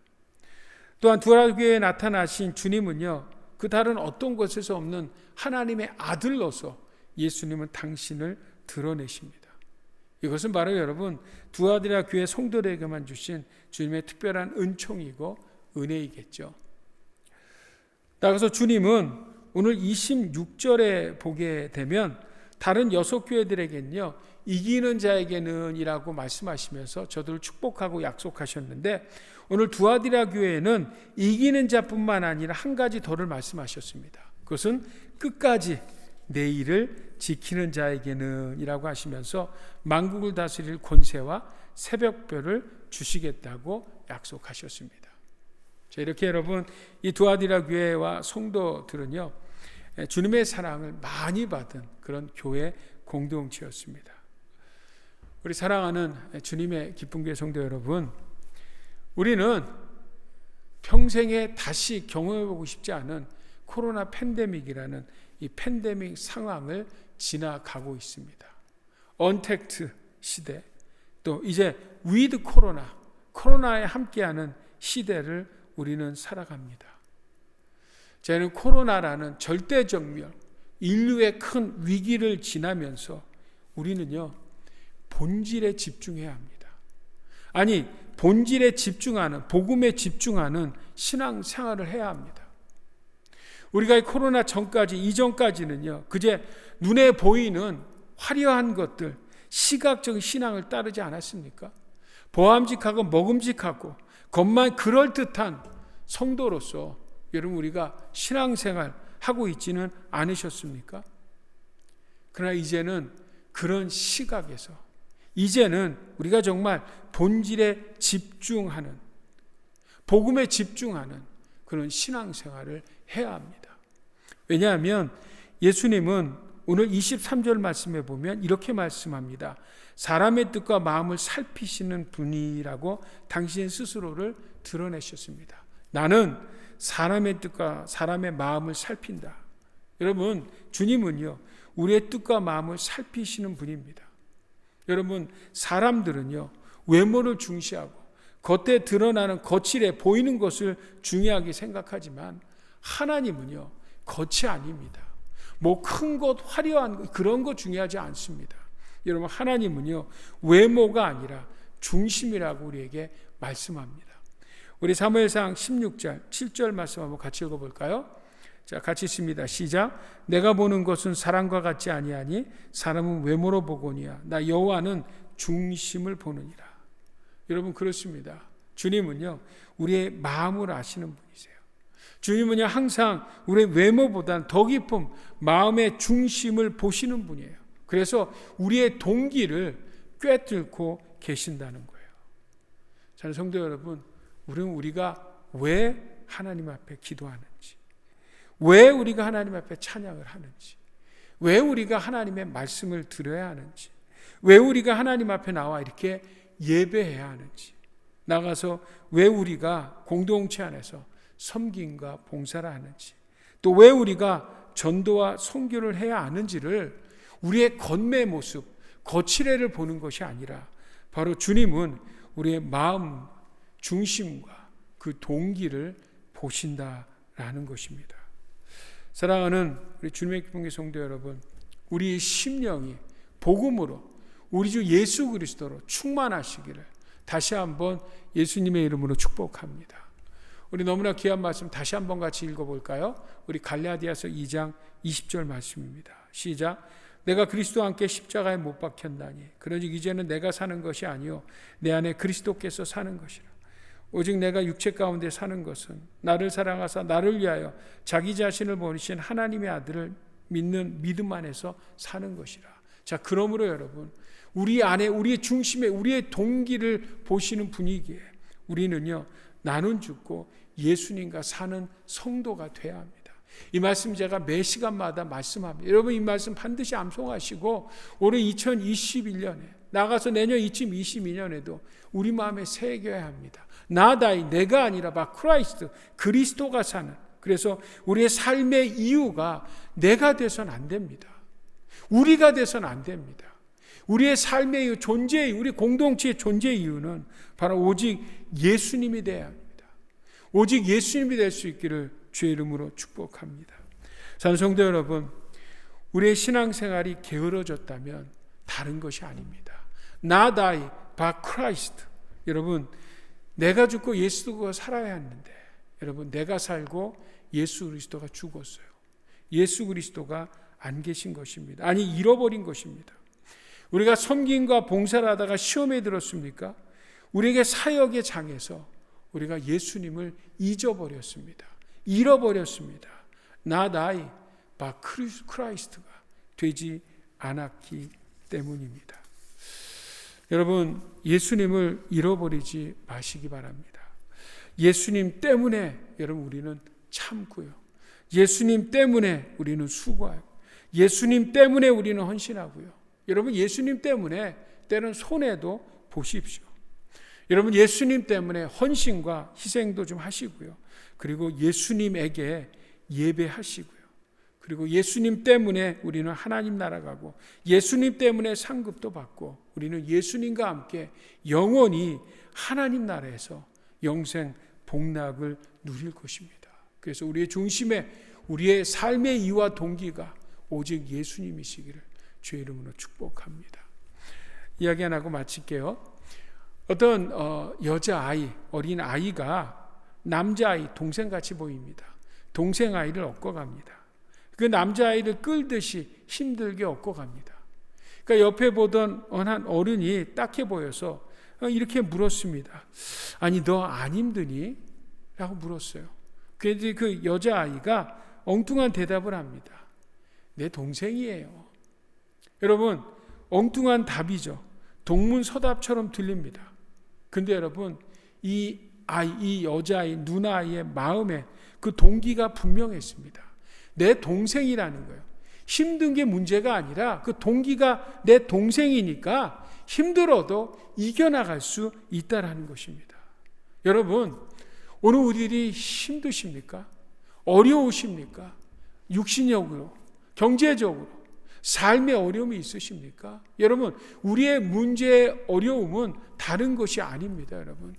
또한 두아디라 교회에 나타나신 주님은요 그 다른 어떤 곳에서 없는 하나님의 아들로서 예수님은 당신을 드러내십니다. 이것은 바로 여러분 두아디라 교회 성도들에게만 주신 주님의 특별한 은총이고 은혜이겠죠. 따라서 주님은 오늘 26절에 보게 되면 다른 6교회들에게는요 이기는 자에게는 이라고 말씀하시면서 저들을 축복하고 약속하셨는데, 오늘 두아디라 교회는 이기는 자뿐만 아니라 한 가지 더를 말씀하셨습니다. 그것은 끝까지 내 일을 지키는 자에게는 이라고 하시면서 만국을 다스릴 권세와 새벽별을 주시겠다고 약속하셨습니다. 자, 이렇게 여러분 이 두아디라 교회와 성도들은요 주님의 사랑을 많이 받은 그런 교회 공동체였습니다. 우리 사랑하는 주님의 기쁜 교회 성도 여러분, 우리는 평생에 다시 경험해보고 싶지 않은 코로나 팬데믹이라는 이 팬데믹 상황을 지나가고 있습니다. 언택트 시대, 또 이제 위드 코로나에 함께하는 시대를 우리는 살아갑니다. 저는 코로나라는 절대정멸, 인류의 큰 위기를 지나면서 우리는요, 본질에 집중해야 합니다. 아니, 본질에 집중하는, 복음에 집중하는 신앙생활을 해야 합니다. 우리가 이 코로나 전까지, 이전까지는요, 그제 눈에 보이는 화려한 것들, 시각적인 신앙을 따르지 않았습니까? 보암직하고 먹음직하고 겉만 그럴듯한 성도로서 여러분 우리가 신앙생활 하고 있지는 않으셨습니까? 그러나 이제는 그런 시각에서 이제는 우리가 정말 본질에 집중하는, 복음에 집중하는 그런 신앙생활을 해야 합니다. 왜냐하면 예수님은 오늘 23절 말씀에 보면 이렇게 말씀합니다. 사람의 뜻과 마음을 살피시는 분이라고 당신 스스로를 드러내셨습니다. 나는 사람의 뜻과 사람의 마음을 살핀다. 여러분, 주님은요, 우리의 뜻과 마음을 살피시는 분입니다. 여러분, 사람들은요, 외모를 중시하고 겉에 드러나는 거칠에 보이는 것을 중요하게 생각하지만 하나님은요, 겉이 아닙니다. 뭐 큰 것, 화려한 것, 그런 거 중요하지 않습니다. 여러분, 하나님은요, 외모가 아니라 중심이라고 우리에게 말씀합니다. 우리 사무엘상 16절, 7절 말씀 한번 같이 읽어볼까요? 자, 같이 읽습니다. 시작. 내가 보는 것은 사람과 같지 아니하니 사람은 외모로 보거니와 나 여호와는 중심을 보느니라. 여러분, 그렇습니다. 주님은요, 우리의 마음을 아시는 분이세요. 주님은요, 항상 우리의 외모보다는 더 깊은 마음의 중심을 보시는 분이에요. 그래서 우리의 동기를 꿰뚫고 계신다는 거예요. 자, 성도 여러분, 우리가 왜 하나님 앞에 기도하는지, 왜 우리가 하나님 앞에 찬양을 하는지, 왜 우리가 하나님의 말씀을 들어야 하는지, 왜 우리가 하나님 앞에 나와 이렇게 예배해야 하는지, 나가서 왜 우리가 공동체 안에서 섬김과 봉사를 하는지, 또 왜 우리가 전도와 선교를 해야 하는지를 우리의 겉의 모습, 거칠애를 보는 것이 아니라 바로 주님은 우리의 마음 중심과 그 동기를 보신다라는 것입니다. 사랑하는 우리 주님의 기쁨의 성도 여러분, 우리의 심령이 복음으로 우리 주 예수 그리스도로 충만하시기를 다시 한번 예수님의 이름으로 축복합니다. 우리 너무나 귀한 말씀 다시 한번 같이 읽어볼까요? 우리 갈라디아서 2장 20절 말씀입니다. 시작. 내가 그리스도와 함께 십자가에 못 박혔나니 그러즉 이제는 내가 사는 것이 아니요 내 안에 그리스도께서 사는 것이라. 오직 내가 육체 가운데 사는 것은 나를 사랑하사 나를 위하여 자기 자신을 보내신 하나님의 아들을 믿는 믿음 안에서 사는 것이라. 자, 그러므로 여러분, 우리 안에 우리의 중심에 우리의 동기를 보시는 분위기에 우리는요, 나는 죽고 예수님과 사는 성도가 돼야 합니다. 이 말씀 제가 매 시간마다 말씀합니다. 여러분, 이 말씀 반드시 암송하시고 올해 2021년에 나가서 내년 2022년에도 우리 마음에 새겨야 합니다. 나다이, 내가 아니라 바 크라이스트, 그리스도가 사는. 그래서 우리의 삶의 이유가 내가 돼서는 안 됩니다. 우리가 돼서는 안 됩니다. 우리의 삶의 이유, 존재의 이유, 우리 공동체의 존재의 이유는 바로 오직 예수님이 돼야 합니다. 오직 예수님이 될 수 있기를 주의 이름으로 축복합니다. 사랑하는 성도 여러분, 우리의 신앙생활이 게으러졌다면 다른 것이 아닙니다. Not I, but Christ. 여러분, 내가 죽고 예수가 살아야 했는데, 여러분, 내가 살고 예수 그리스도가 죽었어요. 예수 그리스도가 안 계신 것입니다. 아니, 잃어버린 것입니다. 우리가 섬김과 봉사를 하다가 시험에 들었습니까? 우리에게 사역의 장에서 우리가 예수님을 잊어버렸습니다. 잃어버렸습니다. Not I, but Christ가 되지 않았기 때문입니다. 여러분, 예수님을 잃어버리지 마시기 바랍니다. 예수님 때문에 여러분 우리는 참고요. 예수님 때문에 우리는 수고하고, 예수님 때문에 우리는 헌신하고요. 여러분, 예수님 때문에 때는 손해도 보십시오. 여러분, 예수님 때문에 헌신과 희생도 좀 하시고요. 그리고 예수님에게 예배하시고요. 그리고 예수님 때문에 우리는 하나님 나라 가고 예수님 때문에 상급도 받고 우리는 예수님과 함께 영원히 하나님 나라에서 영생 복락을 누릴 것입니다. 그래서 우리의 중심에 우리의 삶의 이유와 동기가 오직 예수님이시기를 주의 이름으로 축복합니다. 이야기 안 하고 마칠게요. 어떤 여자아이, 어린 아이가 남자아이, 동생같이 보입니다. 동생 아이를 업고 갑니다. 그 남자아이를 끌듯이 힘들게 업고 갑니다. 그러니까 옆에 보던 한 어른이 딱해 보여서 이렇게 물었습니다. 아니 너 안 힘드니? 라고 물었어요. 그런데 그 여자아이가 엉뚱한 대답을 합니다. 내 동생이에요. 여러분, 엉뚱한 답이죠. 동문서답처럼 들립니다. 근데 여러분, 이 여자아이, 누나아이의 마음에 그 동기가 분명했습니다. 내 동생이라는 거예요. 힘든 게 문제가 아니라 그 동기가 내 동생이니까 힘들어도 이겨나갈 수 있다라는 것입니다. 여러분, 오늘 우리들이 힘드십니까? 어려우십니까? 육신적으로, 경제적으로, 삶의 어려움이 있으십니까? 여러분, 우리의 문제의 어려움은 다른 것이 아닙니다, 여러분.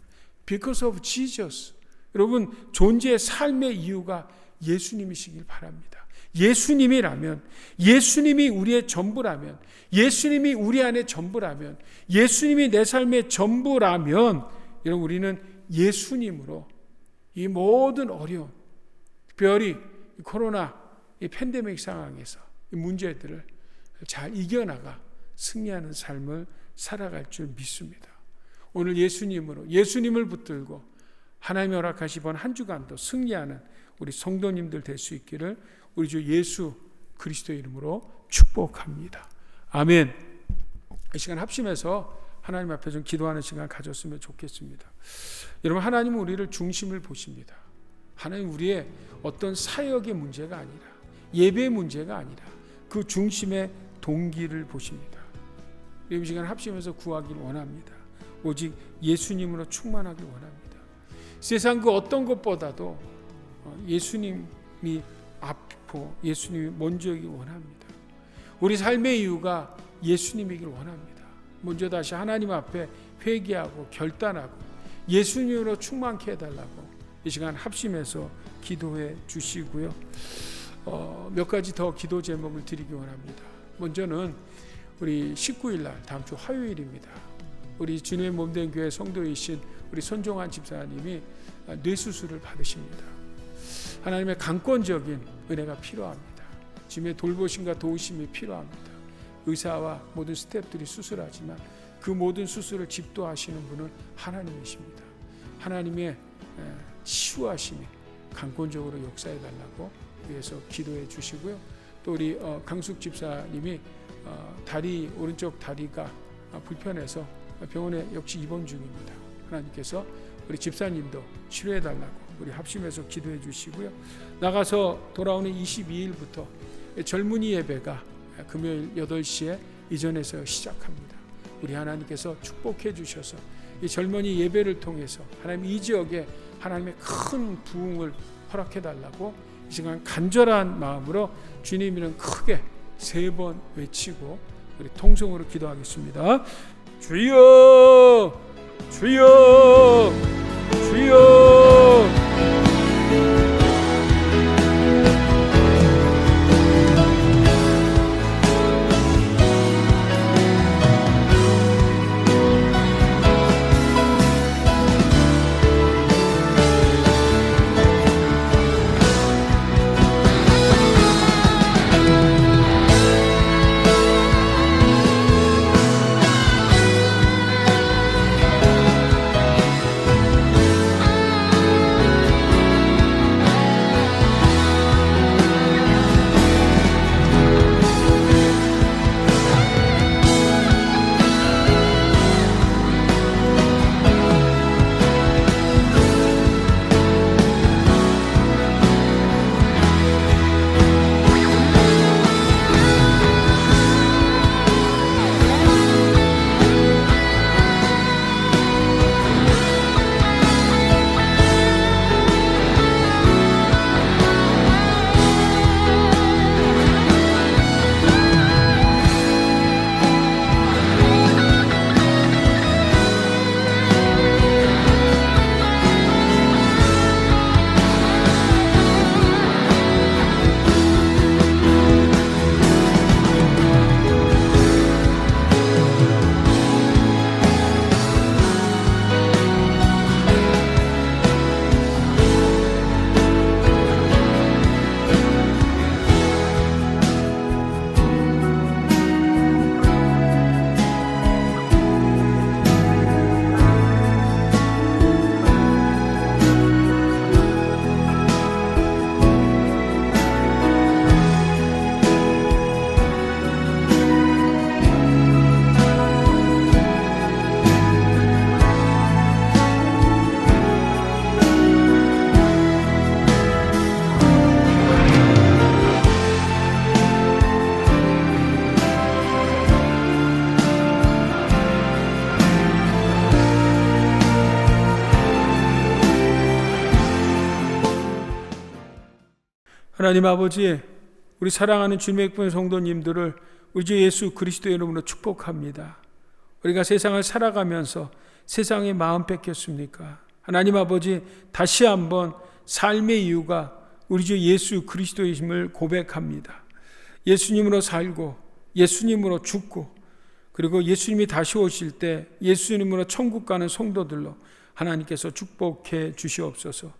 Because of Jesus. 여러분, 존재의 삶의 이유가 예수님이시길 바랍니다. 예수님이라면, 예수님이 우리의 전부라면, 예수님이 우리 안에 전부라면, 예수님이 내 삶의 전부라면, 여러분, 우리는 예수님으로 이 모든 어려움, 특별히 코로나 이 팬데믹 상황에서 이 문제들을 잘 이겨나가 승리하는 삶을 살아갈 줄 믿습니다. 오늘 예수님으로, 예수님을 붙들고 하나님이 허락하시던 한 주간도 승리하는 우리 성도님들 될 수 있기를 우리 주 예수 그리스도의 이름으로 축복합니다. 아멘. 이 시간 합심해서 하나님 앞에 좀 기도하는 시간 가졌으면 좋겠습니다. 여러분, 하나님은 우리를 중심을 보십니다. 하나님 우리의 어떤 사역의 문제가 아니라 예배의 문제가 아니라 그 중심의 동기를 보십니다. 이 시간 합심해서 구하길 원합니다. 오직 예수님으로 충만하길 원합니다. 세상 그 어떤 것보다도 예수님이 앞이고 예수님이 먼저이길 원합니다. 우리 삶의 이유가 예수님이길 원합니다. 먼저 다시 하나님 앞에 회개하고 결단하고 예수님으로 충만케 해달라고 이 시간 합심해서 기도해 주시고요. 몇 가지 더 기도 제목을 드리기 원합니다. 먼저는 우리 19일 날 다음 주 화요일입니다. 우리 주님의 몸된 교회 성도이신 우리 손종환 집사님이 뇌수술을 받으십니다. 하나님의 강권적인 은혜가 필요합니다. 주님의 돌보심과 도우심이 필요합니다. 의사와 모든 스태프들이 수술하지만 그 모든 수술을 집도하시는 분은 하나님이십니다. 하나님의 치유하심이 강권적으로 역사해 달라고 위해서 기도해 주시고요. 또 우리 강숙 집사님이 다리 오른쪽 다리가 불편해서 병원에 역시 입원 중입니다. 하나님께서 우리 집사님도 치료해 달라고 우리 합심해서 기도해 주시고요. 나가서 돌아오는 22일부터 젊은이 예배가 금요일 8시에 이전에서 시작합니다. 우리 하나님께서 축복해 주셔서 이 젊은이 예배를 통해서 하나님 이 지역에 하나님의 큰 부흥을 허락해 달라고 이 시간 간절한 마음으로 주님 이름 크게 3번 외치고 우리 통성으로 기도하겠습니다. 주여 주여 주여. 하나님 아버지, 우리 사랑하는 주님의 기쁜 성도님들을 우리 주 예수 그리스도의 이름으로 축복합니다. 우리가 세상을 살아가면서 세상에 마음 뺏겼습니까? 하나님 아버지, 다시 한번 삶의 이유가 우리 주 예수 그리스도이심을 고백합니다. 예수님으로 살고 예수님으로 죽고, 그리고 예수님이 다시 오실 때 예수님으로 천국 가는 성도들로 하나님께서 축복해 주시옵소서.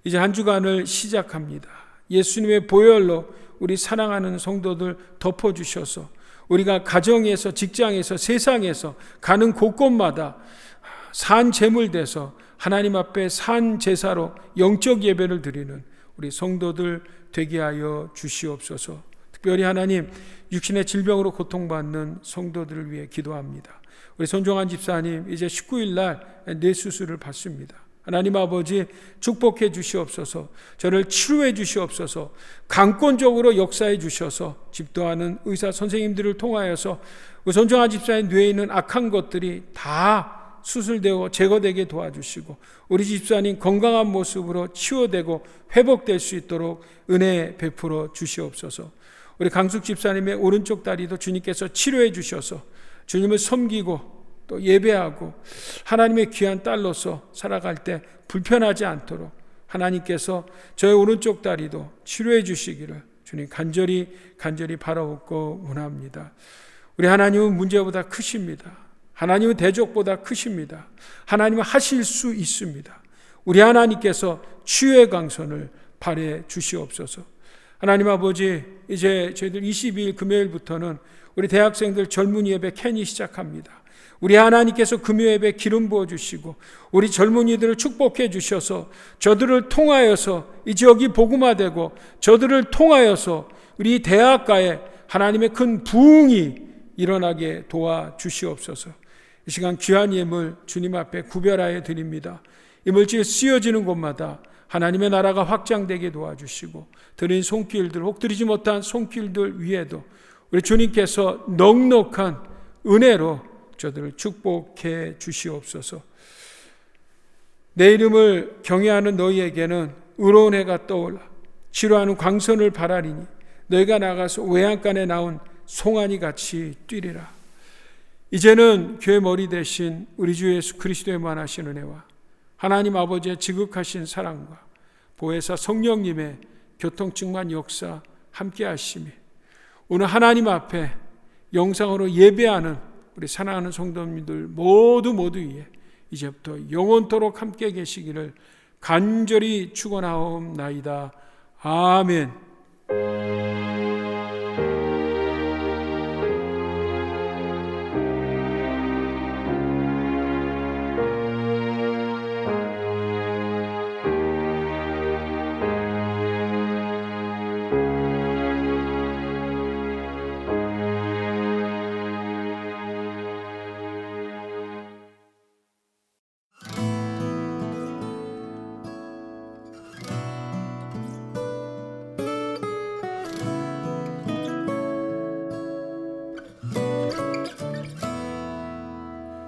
이제 한 주간을 시작합니다. 예수님의 보혈로 우리 사랑하는 성도들 덮어주셔서 우리가 가정에서, 직장에서, 세상에서 가는 곳곳마다 산 제물 돼서 하나님 앞에 산 제사로 영적 예배를 드리는 우리 성도들 되게 하여 주시옵소서. 특별히 하나님, 육신의 질병으로 고통받는 성도들을 위해 기도합니다. 우리 손종환 집사님 이제 19일 날 뇌수술을 받습니다. 하나님 아버지, 축복해 주시옵소서. 저를 치료해 주시옵소서. 강권적으로 역사해 주셔서 집도하는 의사 선생님들을 통하여서 우리 손종환 집사의 뇌에 있는 악한 것들이 다 수술되고 제거되게 도와주시고, 우리 집사님 건강한 모습으로 치유되고 회복될 수 있도록 은혜 베풀어 주시옵소서. 우리 강숙 집사님의 오른쪽 다리도 주님께서 치료해 주셔서 주님을 섬기고 또 예배하고 하나님의 귀한 딸로서 살아갈 때 불편하지 않도록 하나님께서 저의 오른쪽 다리도 치료해 주시기를 주님 간절히 바라옵고 원합니다. 우리 하나님은 문제보다 크십니다. 하나님은 대적보다 크십니다. 하나님은 하실 수 있습니다. 우리 하나님께서 치유의 강선을 발해 주시옵소서. 하나님 아버지, 이제 저희들 22일 금요일부터는 우리 대학생들 젊은이 예배 캔이 시작합니다. 우리 하나님께서 금요 예배 기름 부어 주시고 우리 젊은이들을 축복해 주셔서 저들을 통하여서 이 지역이 복음화되고 저들을 통하여서 우리 대학가에 하나님의 큰 부흥이 일어나게 도와주시옵소서. 이 시간 귀한 예물 주님 앞에 구별하여 드립니다. 이물질 쓰여지는 곳마다 하나님의 나라가 확장되게 도와주시고 드린 손길들, 혹 드리지 못한 손길들 위에도 우리 주님께서 넉넉한 은혜로 저들을 축복해 주시옵소서. 내 이름을 경외하는 너희에게는 의로운 해가 떠올라 치료하는 광선을 바라리니 너희가 나가서 외양간에 나온 송아지 같이 뛰리라. 이제는 교회 머리 대신 우리 주 예수 그리스도의 무한하신 은혜와 하나님 아버지의 지극하신 사랑과 보혜사 성령님의 교통증만 역사 함께 하시며 오늘 하나님 앞에 영상으로 예배하는 우리 사랑하는 성도님들 모두 위에 이제부터 영원토록 함께 계시기를 간절히 축원하옵나이다. 아멘.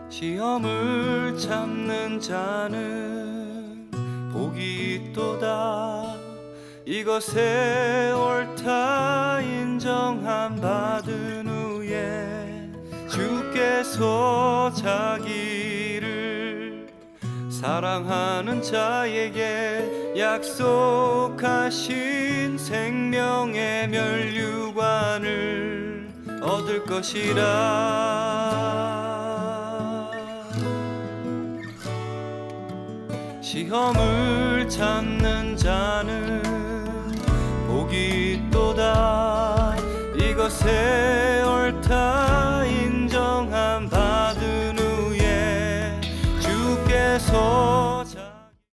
시험을 참는 자는 복이 있도다. 이것에 옳다 인정함 받은 후에 주께서 자기를 사랑하는 자에게 약속하신 생명의 멸류관을 얻을 것이라. 시험을 참는 자는 복이 있도다. 이것에 옳다